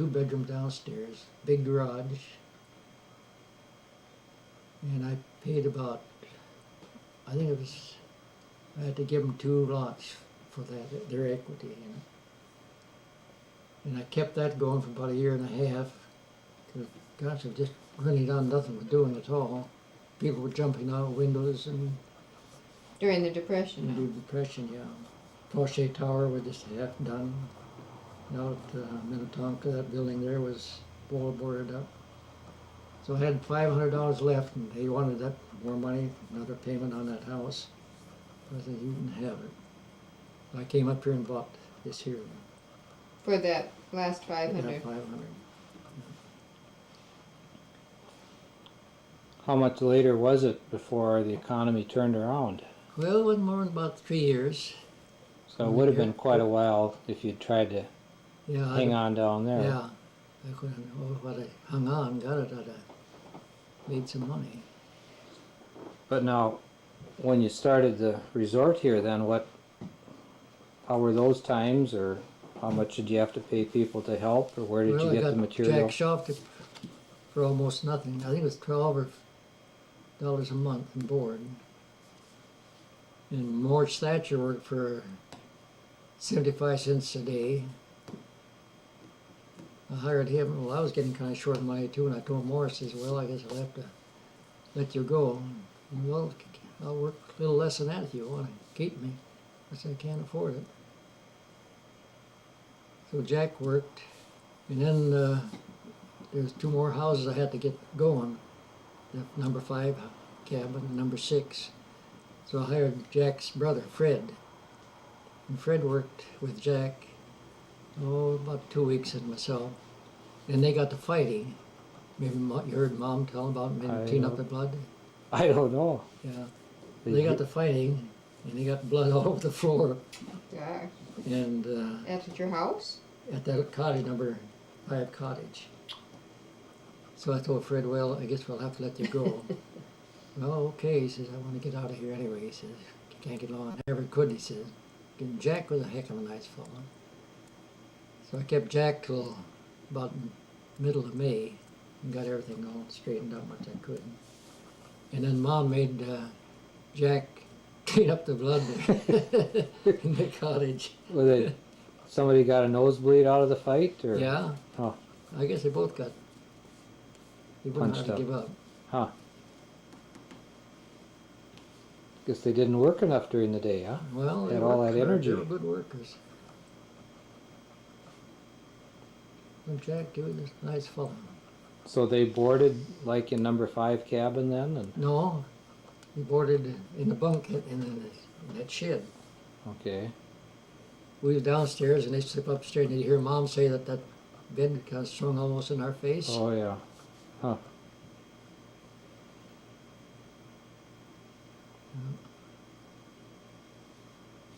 2 bedrooms downstairs, big garage. And I paid about, I think it was, I had to give them 2 lots for that, their equity. And I kept that going for about a year and a half. Because, gosh, I've just really done nothing with doing it at all. People were jumping out of windows and During the Depression. in the Depression, yeah. Crochet Tower was just half done. Out at Minnetonka, that building there was wall boarded up. So I had $500 left, and they wanted that more money, another payment on that house. I said, you can have it. I came up here and bought this here. For that last 500. Yeah, 500. How much later was it before the economy turned around? Well, it wasn't more than about 3 years. So it would have been quite a while if you'd tried to Yeah, hang on down there. Yeah, I couldn't. Well, if I hung on, got it, I'd have made some money. But now, when you started the resort here, then how were those times, or how much did you have to pay people to help, or where did you get the material? Jack Schaff for almost nothing. I think it was $12 a month in board. And Morris Thatcher worked for 75 cents a day. I hired him. Well, I was getting kind of short of money too, and I told Morris, says, well, I guess I'll have to let you go. And, well, I'll work a little less than that if you want to keep me. I said, I can't afford it. So Jack worked, and then there's 2 more houses I had to get going. The number 5 cabin and number 6. So I hired Jack's brother, Fred. And Fred worked with Jack, about 2 weeks and myself. And they got to fighting. Maybe you heard Mom tell about maybe clean up the blood? I don't know. Yeah. They got to fighting, and they got blood all over the floor. Yeah. And At your house? at that cottage, number 5 cottage. So I told Fred, well, I guess we'll have to let you go. Well, okay, he says, I want to get out of here anyway. He says, you can't get along. I never could, he says. And Jack was a heck of a nice fellow. So I kept Jack till about middle of May and got everything all straightened out much I could. And then Mom made Jack clean up the blood there in the cottage. Somebody got a nosebleed out of the fight, or? Yeah. Oh. I guess they both got. They wouldn't have to give up. Huh. Guess they didn't work enough during the day, huh? Well, they had all that energy. They were good workers. And Jack, he was a nice fellow. So they boarded like in number 5 cabin then, and No, he boarded in the bunk in that shed. okay. We was downstairs, and they slip upstairs, and you hear Mom say that bed kind of swung almost in our face. Oh yeah. Huh.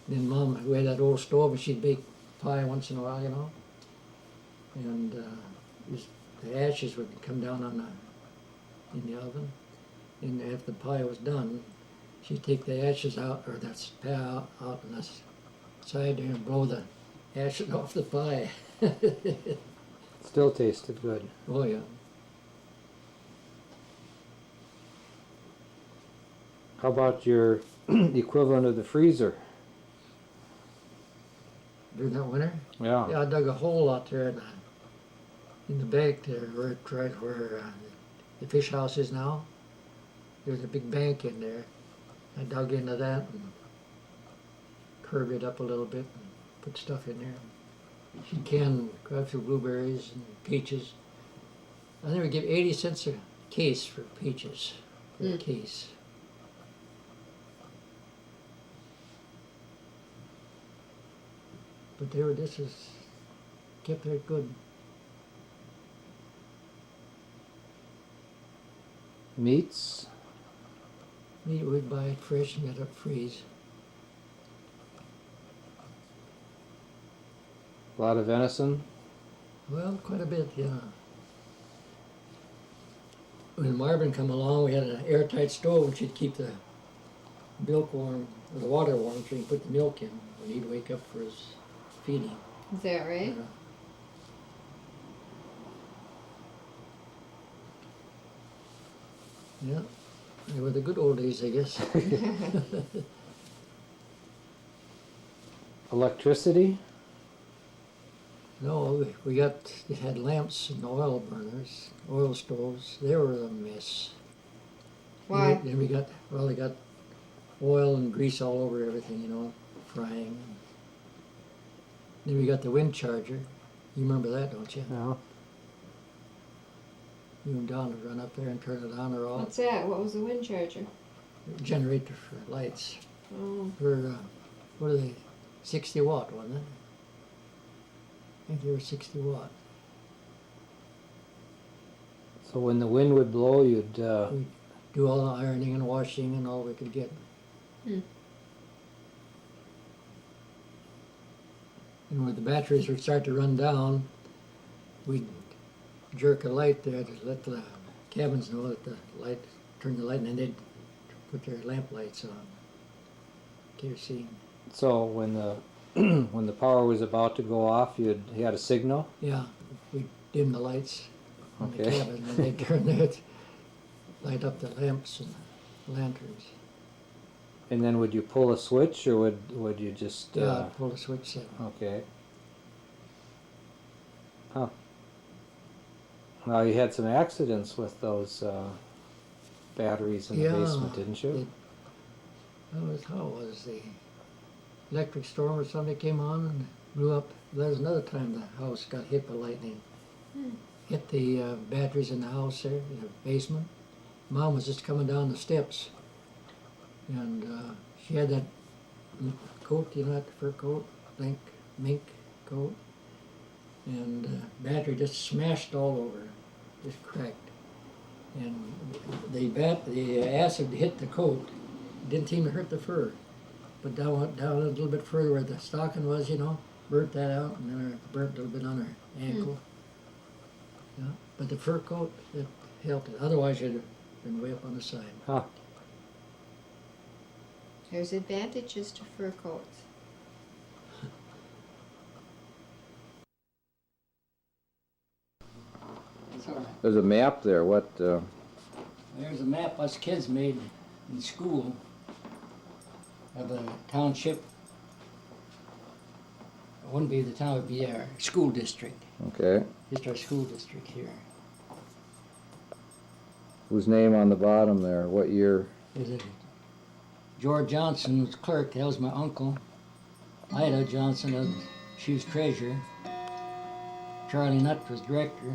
Then Mom, we had that old stove, and she'd bake pie once in a while, you know. And the ashes would come down in the oven. And after the pie was done, she'd take the ashes out, or that pie out on the side there, and blow the ashes off the pie. Still tasted good. Oh yeah. How about your equivalent of the freezer? During that winter? Yeah. Yeah, I dug a hole out there in the bank there, right where the fish house is now. There's a big bank in there. I dug into that and curved it up a little bit and put stuff in there. She canned quite a few blueberries and peaches. I think we give 80 cents a case for peaches, for a case. But they were just as, kept it good. Meats? Meat, we'd buy it fresh and let it freeze. A lot of venison? Well, quite a bit, yeah. When Marvin come along, we had an airtight stove, and she'd keep the milk warm, or the water warm, so you could put the milk in when he'd wake up for his feeding. Is that right? Yeah, they were the good old days, I guess. Electricity? No, we had lamps and oil burners, oil stoves. They were a mess. Why? Then we got, well, they got oil and grease all over everything, you know, frying. Then we got the wind charger. You remember that, don't you? No. You and Don would run up there and turn it on or off. What's that? What was the wind charger? Generator for lights. Oh, For, what are they? 60 watt, wasn't it? I think they were 60 watt. So when the wind would blow, you'd, We'd do all the ironing and washing and all we could get. Hmm. And when the batteries would start to run down, we'd jerk a light there to let the cabins know that the light, turn the light, and then they'd put their lamp lights on. Kerosene. so when the when the power was about to go off, you had a signal? Yeah, we'd dim the lights in the Okay. cabin, and they'd turn their, light up the lamps and lanterns. And then would you pull a switch, or would you just, Yeah, pull the switch set. okay. Huh. Well, you had some accidents with those, batteries in the Yeah, basement, didn't you? How was the electric storm or something came on and blew up? There was another time the house got hit by lightning. Hit the batteries in the house there in the basement. Mom was just coming down the steps, and she had that coat, you know, that fur coat, mink coat, and battery just smashed all over, just cracked. And the acid hit the coat, didn't seem to hurt the fur, but down a little bit further where the stocking was, you know, burnt that out, and then it burnt a little bit on her ankle. Yeah, but the fur coat, it helped it. Otherwise, you'd have been way up on the side. Huh. there's advantages to fur coats. That's all right. There's a map there, what, There's a map us kids made in school of a township. It wouldn't be the town, it would be our school district, okay. just our school district here. Whose name on the bottom there, what year? There's a George Johnson was clerk, that was my uncle. Ida Johnson, she was treasurer. Charlie Nutt was director.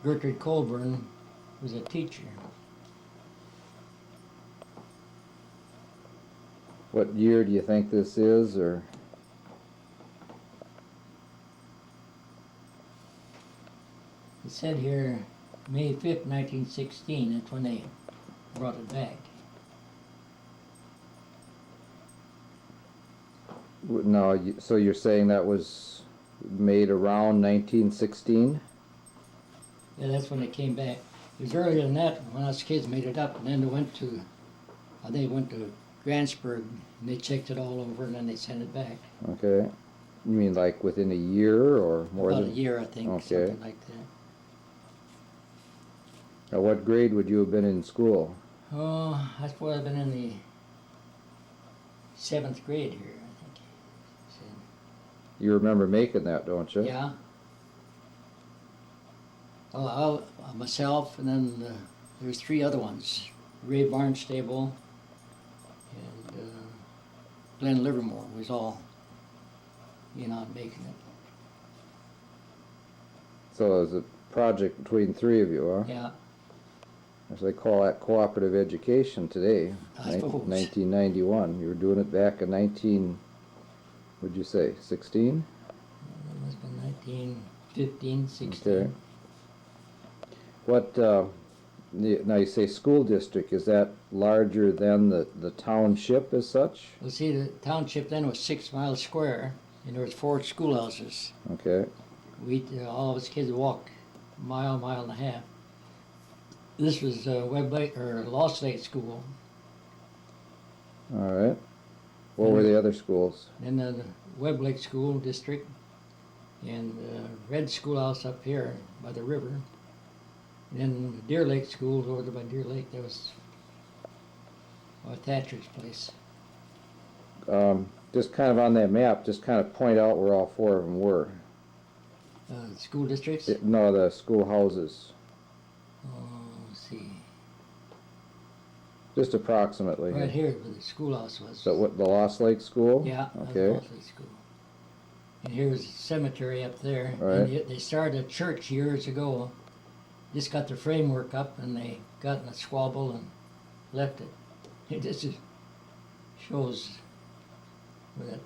Gertrude Colburn was a teacher. What year do you think this is, or? It said here, May 5th, 1916, that's when they brought it back. No, so you're saying that was made around 1916? Yeah, that's when it came back. It was earlier than that when us kids made it up, and then they went to Grantsburg, and they checked it all over, and then they sent it back. Okay. You mean like within a year or more About than? a year, I think, Okay. something like that. Now, what grade would you have been in school? Oh, I suppose I've been in the 7th grade here, I think. You remember making that, don't you? Yeah. Well, myself, and then there's 3 other ones. Ray Barnstable and Glenn Livermore was all in on making it. So it was a project between 3 of you, huh? Yeah, As they call that cooperative education today. I suppose. 1991. You were doing it back in what'd you say, 16? it must have been 1915, 16. Okay. What, now you say school district, is that larger than the township as such? Well, see, the township then was 6 miles square, and there was 4 schoolhouses. Okay. All of us kids walked a mile, mile and a half. This was Webb Lake, or Lost Lake School. All right. What were the other schools? Then the Webb Lake School District, and the Red Schoolhouse up here by the river. Then Deer Lake School over there by Deer Lake, that was Thatcher's place. Just kind of on that map, just kind of point out where all four of them were. School districts? No, the schoolhouses, Let's see. just approximately. Right here where the schoolhouse was. So what, the Lost Lake School? Yeah, that was Okay. Lost Lake School. And here's a cemetery up there. Right. And they started a church years ago. Just got the framework up and they got in a squabble and left it. It just shows where that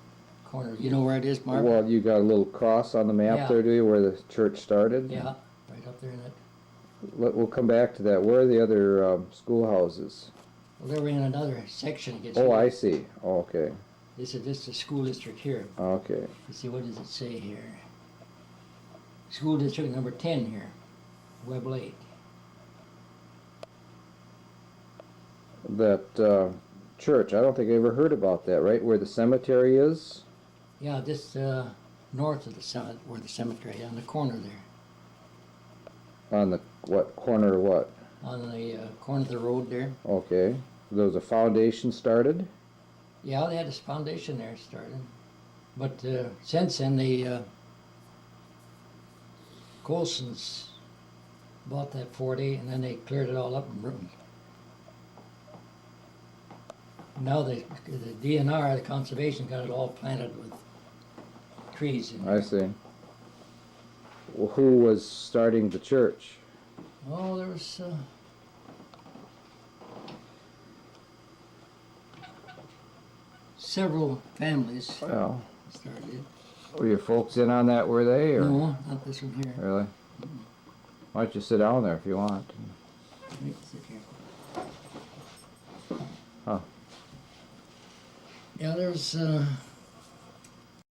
corner. You know where it is, Mark? Well, you got a little cross on the map Yeah. there, do you, where the church started? Yeah, right up there in it. We'll come back to that. Where are the other schoolhouses? Well, they were in another section. Against Oh, I see. Oh, okay. This is the school district here. Okay. Let's see, what does it say here? School district number 10 here, Webb Lake. That church, I don't think I ever heard about that, right? Where the cemetery is? Yeah, just north of the cemetery, where the cemetery, on the corner there. On the, what, corner of what? On the corner of the road there. Okay. There was a foundation started? Yeah, they had this foundation there started. But since then, the Colsons bought that 40 and then they cleared it all up and ruined. Now the DNR, the conservation, got it all planted with trees. I see. Well, who was starting the church? Oh, there was several families Well, started it. were your folks in on that, were they? Or? No, not this one here. Really? Why don't you sit down there if you want? Right, sit here. Huh. Yeah, there was